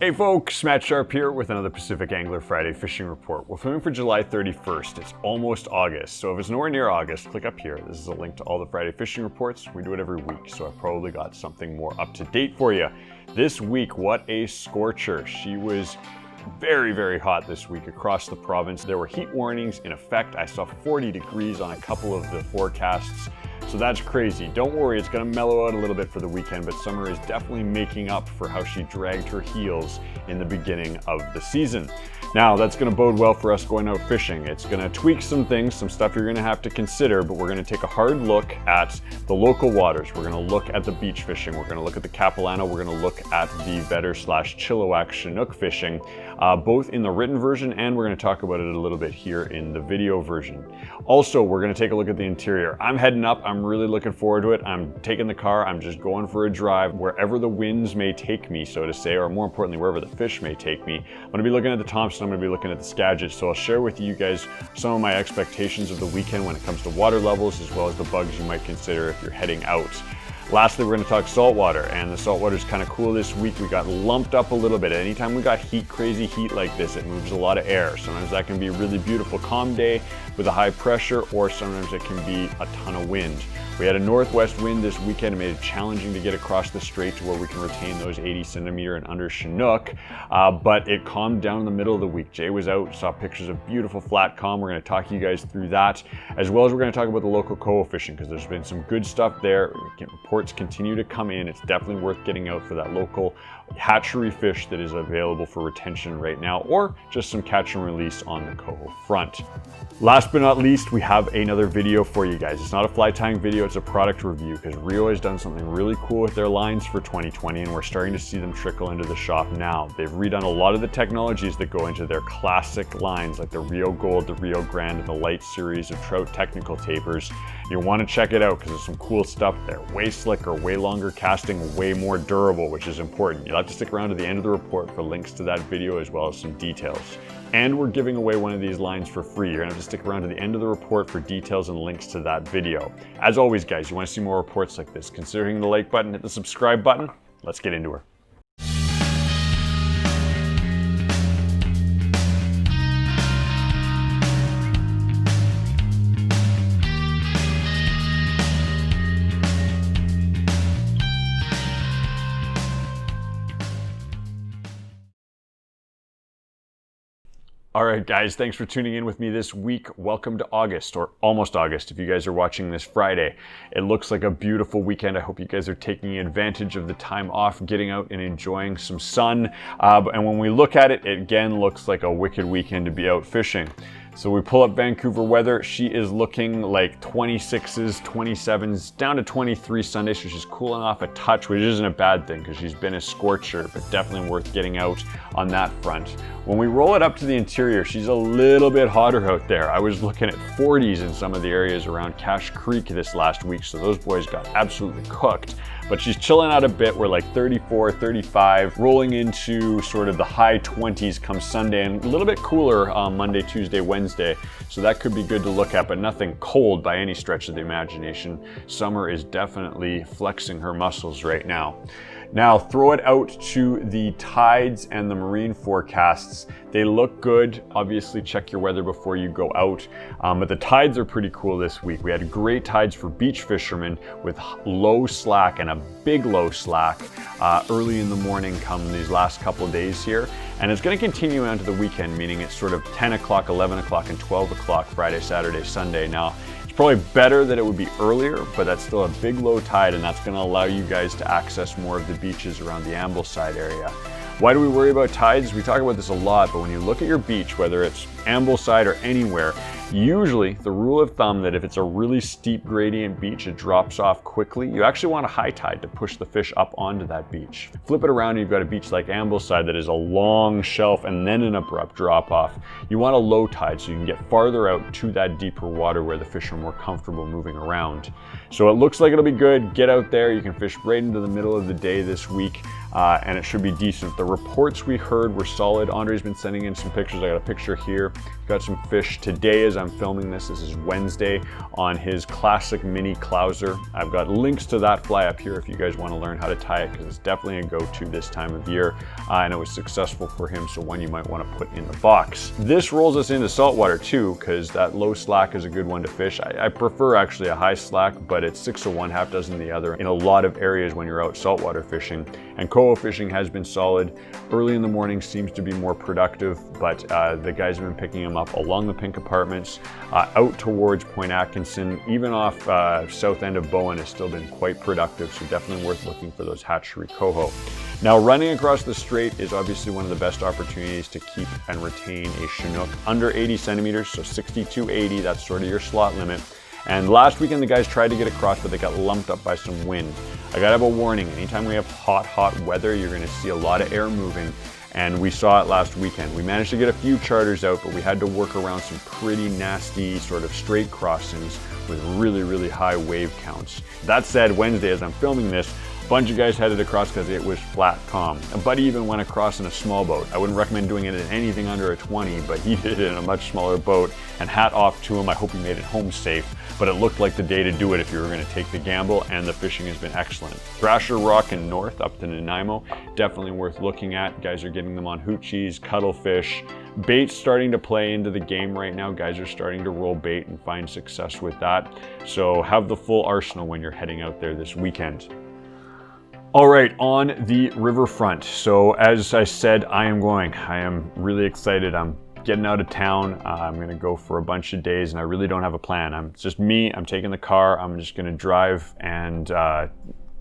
Hey folks, Matt Sharp here with another Pacific Angler Friday Fishing Report. We're filming for July 31st. It's almost August, so if it's nowhere near August, click up here. This is a link to all the Friday Fishing Reports. We do it every week, so I've probably got something more up to date for you. This week, what a scorcher. She was very, very hot this week across the province. There were heat warnings in effect. I saw 40 degrees on a couple of the forecasts. So that's crazy. Don't worry, it's gonna mellow out a little bit for the weekend, but summer is definitely making up for how she dragged her heels in the beginning of the season. Now, that's gonna bode well for us going out fishing. It's gonna tweak some things, some stuff you're gonna have to consider, but we're gonna take a hard look at the local waters. We're gonna look at the beach fishing. We're gonna look at the Capilano. We're gonna look at the Vedder/Chilliwack Chinook fishing, both in the written version, and we're gonna talk about it a little bit here in the video version. Also, we're gonna take a look at the interior. I'm heading up. I'm really looking forward to it. I'm taking the car. I'm just going for a drive wherever the winds may take me, so to say, or more importantly, wherever the fish may take me. I'm gonna be looking at the Thompson. I'm gonna be looking at the Skagit. So I'll share with you guys some of my expectations of the weekend when it comes to water levels, as well as the bugs you might consider if you're heading out. Lastly, we're going to talk saltwater, and the saltwater is kind of cool this week. We got lumped up a little bit. Anytime we got crazy heat like this, it moves a lot of air. Sometimes that can be a really beautiful calm day with a high pressure, or sometimes it can be a ton of wind. We had a northwest wind this weekend. It made it challenging to get across the strait to where we can retain those 80 centimeter and under Chinook, but it calmed down in the middle of the week. Jay was out, saw pictures of beautiful flat calm. We're going to talk you guys through that, as well as we're going to talk about the local coho fishing, because there's been some good stuff there. Reports continue to come in. It's definitely worth getting out for that local hatchery fish that is available for retention right now, or just some catch and release on the coho front. Last but not least, we have another video for you guys. It's not a fly tying video, it's a product review, because Rio has done something really cool with their lines for 2020, and we're starting to see them trickle into the shop now. They've redone a lot of the technologies that go into their classic lines, like the Rio Gold, the Rio Grande, and the Light series of trout technical tapers. You'll want to check it out because there's some cool stuff there. Way slicker, way longer casting, way more durable, which is important. You'll have to stick around to the end of the report for links to that video, as well as some details. And we're giving away one of these lines for free. You're gonna have to stick around to the end of the report for details and links to that video. As always, guys, you wanna see more reports like this, consider hitting the like button, hit the subscribe button. Let's get into her. All right, guys, thanks for tuning in with me this week. Welcome to August, or almost August, if you guys are watching this Friday. It looks like a beautiful weekend. I hope you guys are taking advantage of the time off, getting out and enjoying some sun. And when we look at it, it again looks like a wicked weekend to be out fishing. So we pull up Vancouver weather. She is looking like 26s, 27s, down to 23 Sunday, so she's cooling off a touch, which isn't a bad thing because she's been a scorcher, but definitely worth getting out on that front. When we roll it up to the interior, she's a little bit hotter out there. I was looking at 40s in some of the areas around Cache Creek this last week, so those boys got absolutely cooked. But she's chilling out a bit. We're like 34, 35, rolling into sort of the high 20s come Sunday, and a little bit cooler on Monday, Tuesday, Wednesday. So that could be good to look at, but nothing cold by any stretch of the imagination. Summer is definitely flexing her muscles right now. Now throw it out to the tides and the marine forecasts. They look good. Obviously check your weather before you go out, but the tides are pretty cool this week. We had great tides for beach fishermen with low slack and a big low slack early in the morning come these last couple of days here. And it's going to continue on to the weekend, meaning it's sort of 10 o'clock, 11 o'clock, and 12 o'clock Friday, Saturday, Sunday. Now, it's probably better that it would be earlier, but that's still a big low tide, and that's going to allow you guys to access more of the beaches around the Ambleside area. Why do we worry about tides? We talk about this a lot, but when you look at your beach, whether it's Ambleside or anywhere, usually the rule of thumb that if it's a really steep gradient beach, it drops off quickly. You actually want a high tide to push the fish up onto that beach. Flip it around and you've got a beach like Ambleside that is a long shelf and then an abrupt drop off. You want a low tide so you can get farther out to that deeper water where the fish are more comfortable moving around. So it looks like it'll be good. Get out there. You can fish right into the middle of the day this week. And it should be decent. The reports we heard were solid. Andre's been sending in some pictures. I got a picture here here. Got some fish today as I'm filming this. This is Wednesday on his classic mini clouser. I've got links to that fly up here if you guys want to learn how to tie it, because it's definitely a go-to this time of year, and it was successful for him, so one you might want to put in the box. This rolls us into saltwater too, because that low slack is a good one to fish. I prefer actually a high slack, but it's 6 of one, half dozen the other in a lot of areas when you're out saltwater fishing. And coho fishing has been solid. Early in the morning seems to be more productive, but the guys have been picking them up along the Pink Apartments, out towards Point Atkinson, even off south end of Bowen has still been quite productive, so definitely worth looking for those hatchery coho. Now, running across the strait is obviously one of the best opportunities to keep and retain a Chinook under 80 centimeters, so 60 to 80, that's sort of your slot limit. And last weekend the guys tried to get across, but they got lumped up by some wind. I gotta have a warning, anytime we have hot weather, you're gonna see a lot of air moving, and we saw it last weekend. We managed to get a few charters out, but we had to work around some pretty nasty sort of strait crossings with really high wave counts. That said, Wednesday as I'm filming this, a bunch of guys headed across because it was flat calm. A buddy even went across in a small boat. I wouldn't recommend doing it in anything under a 20, but he did it in a much smaller boat, and hat off to him. I hope he made it home safe, but it looked like the day to do it if you were going to take the gamble, and the fishing has been excellent. Thrasher Rock and north up to Nanaimo, definitely worth looking at. Guys are getting them on hoochies, cuttlefish. Bait's starting to play into the game right now. Guys are starting to roll bait and find success with that. So have the full arsenal when you're heading out there this weekend. All right, on the riverfront. So as I said, I am really excited. I'm getting out of town. I'm gonna go for a bunch of days and I really don't have a plan. It's just me, I'm taking the car, I'm just gonna drive and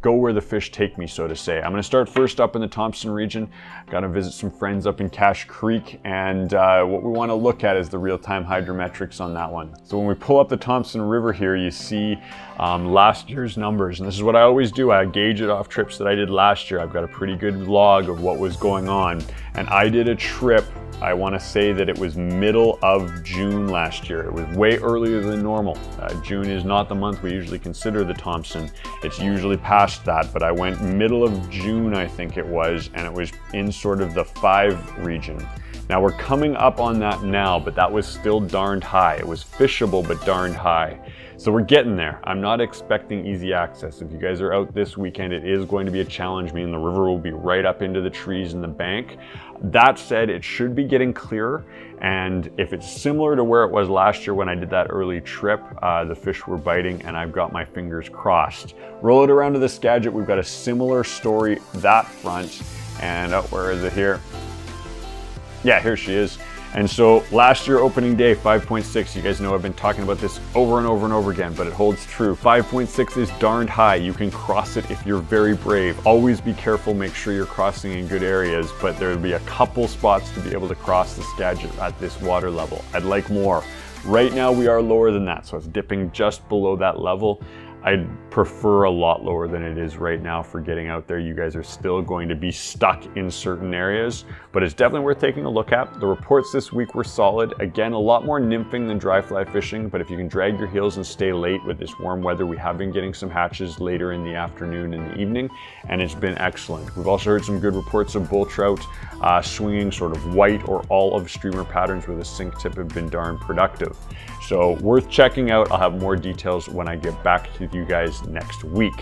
go where the fish take me, so to say. I'm gonna start first up in the Thompson region. Gotta visit some friends up in Cache Creek, and what we wanna look at is the real-time hydrometrics on that one. So when we pull up the Thompson River here, you see last year's numbers, and this is what I always do. I gauge it off trips that I did last year. I've got a pretty good log of what was going on, and I did a trip, I want to say that it was middle of June last year. It was way earlier than normal. June is not the month we usually consider the Thompson. It's usually past that, but I went middle of June, I think it was, and it was in sort of the 5 region. Now we're coming up on that now, but that was still darned high. It was fishable, but darned high. So we're getting there. I'm not expecting easy access. If you guys are out this weekend, it is going to be a challenge, meaning the river will be right up into the trees in the bank. That said, it should be getting clearer, and if it's similar to where it was last year when I did that early trip, the fish were biting and I've got my fingers crossed. Roll it around to the Skagit, we've got a similar story that front, and where is it here? Yeah, here she is. And so last year opening day, 5.6, you guys know I've been talking about this over and over again, but it holds true. 5.6 is darned high. You can cross it if you're very brave. Always be careful, make sure you're crossing in good areas, but there'll be a couple spots to be able to cross the Skagit at this water level. I'd like more. Right now we are lower than that, so it's dipping just below that level. I'd prefer a lot lower than it is right now for getting out there. You guys are still going to be stuck in certain areas, but it's definitely worth taking a look at. The reports this week were solid. Again, a lot more nymphing than dry fly fishing, but if you can drag your heels and stay late with this warm weather, we have been getting some hatches later in the afternoon and the evening, and it's been excellent. We've also heard some good reports of bull trout swinging sort of white or olive streamer patterns with a sink tip have been darn productive. So worth checking out. I'll have more details when I get back to you guys next week.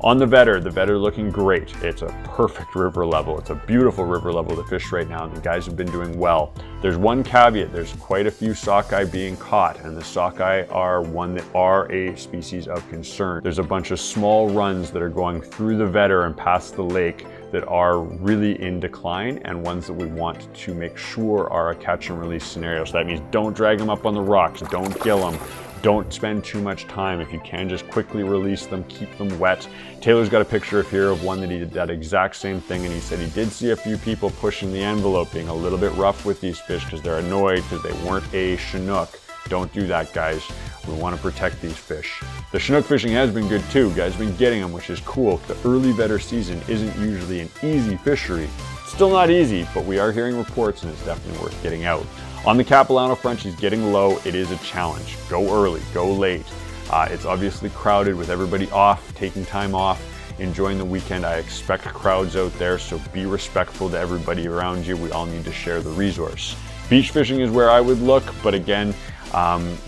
On the Vedder looking great. It's a perfect river level. It's a beautiful river level to fish right now, and the guys have been doing well. There's one caveat. There's quite a few sockeye being caught, and the sockeye are one that are a species of concern. There's a bunch of small runs that are going through the Vedder and past the lake that are really in decline, and ones that we want to make sure are a catch and release scenario. So that means don't drag them up on the rocks, don't gill them, don't spend too much time. If you can, just quickly release them, keep them wet. Taylor's got a picture here of one that he did that exact same thing, and he said he did see a few people pushing the envelope, being a little bit rough with these fish because they're annoyed because they weren't a Chinook. Don't do that, guys. We want to protect these fish. The Chinook fishing has been good too. Guys have been getting them, which is cool. The early Vedder season isn't usually an easy fishery. Still not easy, but we are hearing reports and it's definitely worth getting out. On the Capilano front, she's getting low. It is a challenge. Go early, go late. It's obviously crowded with everybody off, taking time off, enjoying the weekend. I expect crowds out there, so be respectful to everybody around you. We all need to share the resource. Beach fishing is where I would look, but again,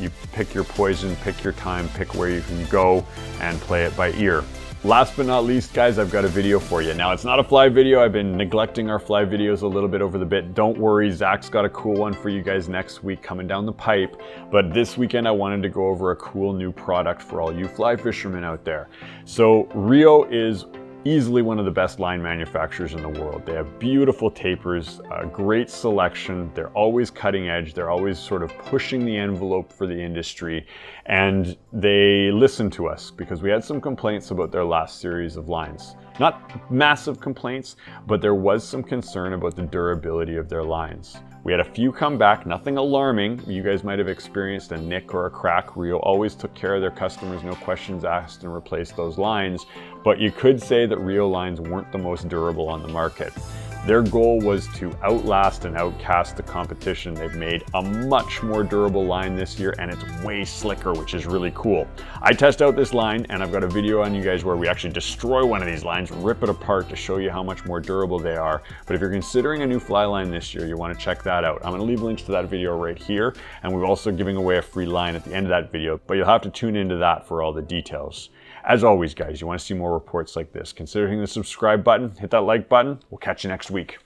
you pick your poison, pick your time, pick where you can go, and play it by ear. Last but not least, guys, I've got a video for you. Now, it's not a fly video. I've been neglecting our fly videos a little bit over the bit. Don't worry, Zach's got a cool one for you guys next week coming down the pipe. But this weekend, I wanted to go over a cool new product for all you fly fishermen out there. So Rio is easily one of the best line manufacturers in the world. They have beautiful tapers, a great selection. They're always cutting edge. They're always sort of pushing the envelope for the industry. And they listen to us because we had some complaints about their last series of lines. Not massive complaints, but there was some concern about the durability of their lines. We had a few come back, nothing alarming. You guys might have experienced a nick or a crack. Rio always took care of their customers, no questions asked, and replaced those lines. But you could say that Rio lines weren't the most durable on the market. Their goal was to outlast and outcast the competition. They've made a much more durable line this year, and it's way slicker, which is really cool. I test out this line, and I've got a video on you guys where we actually destroy one of these lines, rip it apart to show you how much more durable they are. But if you're considering a new fly line this year, you want to check that out. I'm going to leave links to that video right here, and we're also giving away a free line at the end of that video, but you'll have to tune into that for all the details. As always, guys, you want to see more reports like this, consider hitting the subscribe button, hit that like button. We'll catch you next week.